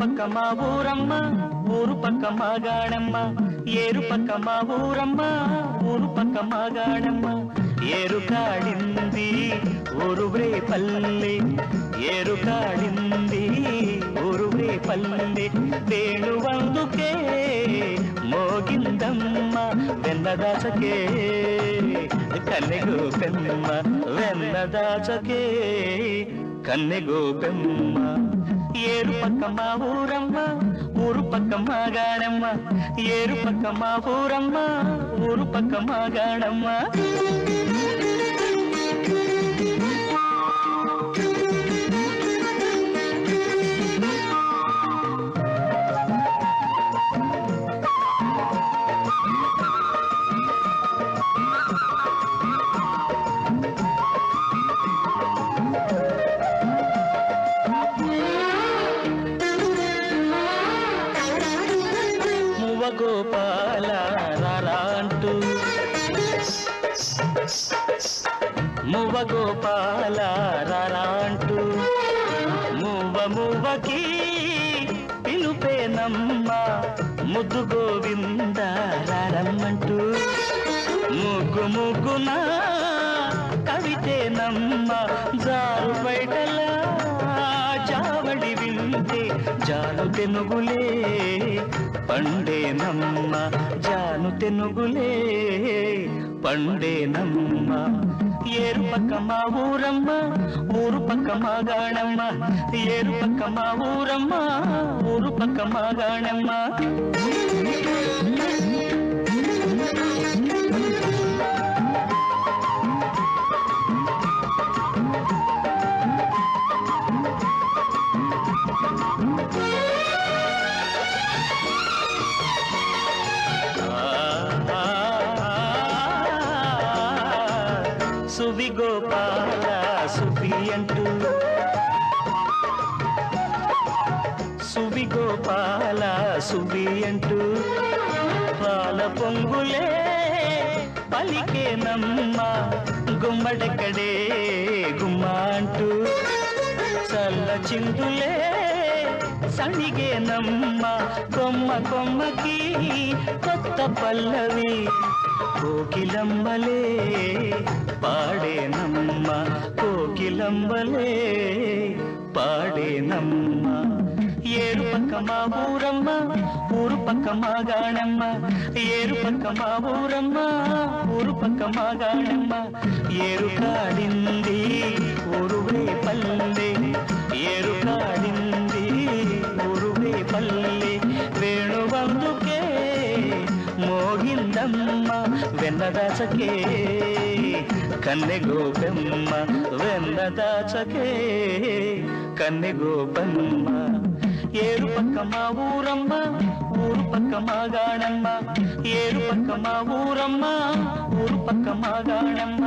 పక్క మా ఊరమ్మ ఊరు పక్క మాగాణమ్మ ఏరు పక్క మా ఊరమ్మ ఊరు పక్క మాగాణమ్మ ఏరు కాడింది ఊరువే పల్లె ఏరు కాడింది ఊరువే పల్లె వేణువందుకే మోగిందమ్మ వెన్నదాచకే కన్నెగోపెమ్మ వెన్నదాచకే కన్నెగోపెమ్మ ఏరు పక్క మా ఊరమ్మ ఊరు పక్క మాగాణమ్మ ఏరు పక్క మా ఊరమ్మ ఊరు పక్క మాగాణమ్మ గోపాల రారాంటూ మువ్వ గోపాల రారాంటూ మువ్వ మువ్వకి పిలుపేనమ్మ ముద్దు గోవింద రారమ్మంటూ ముగ్గు ముగ్గున కవితేనమ్మ జారు బయటలా చావడి వింటే జాను తెనుగులే పండేనమ్మ జాను తెనుగులే పండేనమ్మ ఏరు పక్క మా ఊరమ్మ ఊరు పక్క మాగాణమ్మ ఏరు పక్క మా ఊరమ్మ ఊరు పక్క మాగాణమ్మ సువి గోపాల సువి అంటూ సువి గోపాల సువి అంటూ పాల పొంగులే పలికేనమ్మ గుమ్మడెక్కడే గుమ్మ అంటూ చల్ల చిందులే సణిగేనమ్మ కొమ్మ కొమ్మకి కొత్త పల్లవి కోకిలంబలే పాడేనమ్మ కోకిలంబలే పాడేనమ్మ ఏరు పక్క మా ఊరమ్మ ఊరు పక్క మాగాణమ్మ ఏరు పక్క మా ఊరమ్మ ఊరు పక్క మాగాణమ్మ ఏరు కాడింది ఊరువే పల్లె ఏరు కాడింది ఊరువే పల్లె వేణువందుకే మోగిందమ్మ వెన్నదాచకే కన్నెగోపెమ్మ వెన్నదాచకే కన్నెగోపెమ్మ ఏరు పక్క మా ఊరమ్మ ఊరు పక్క మాగాణమ్మ ఏరు పక్క మా ఊరమ్మ ఊరు పక్క మాగాణమ్మ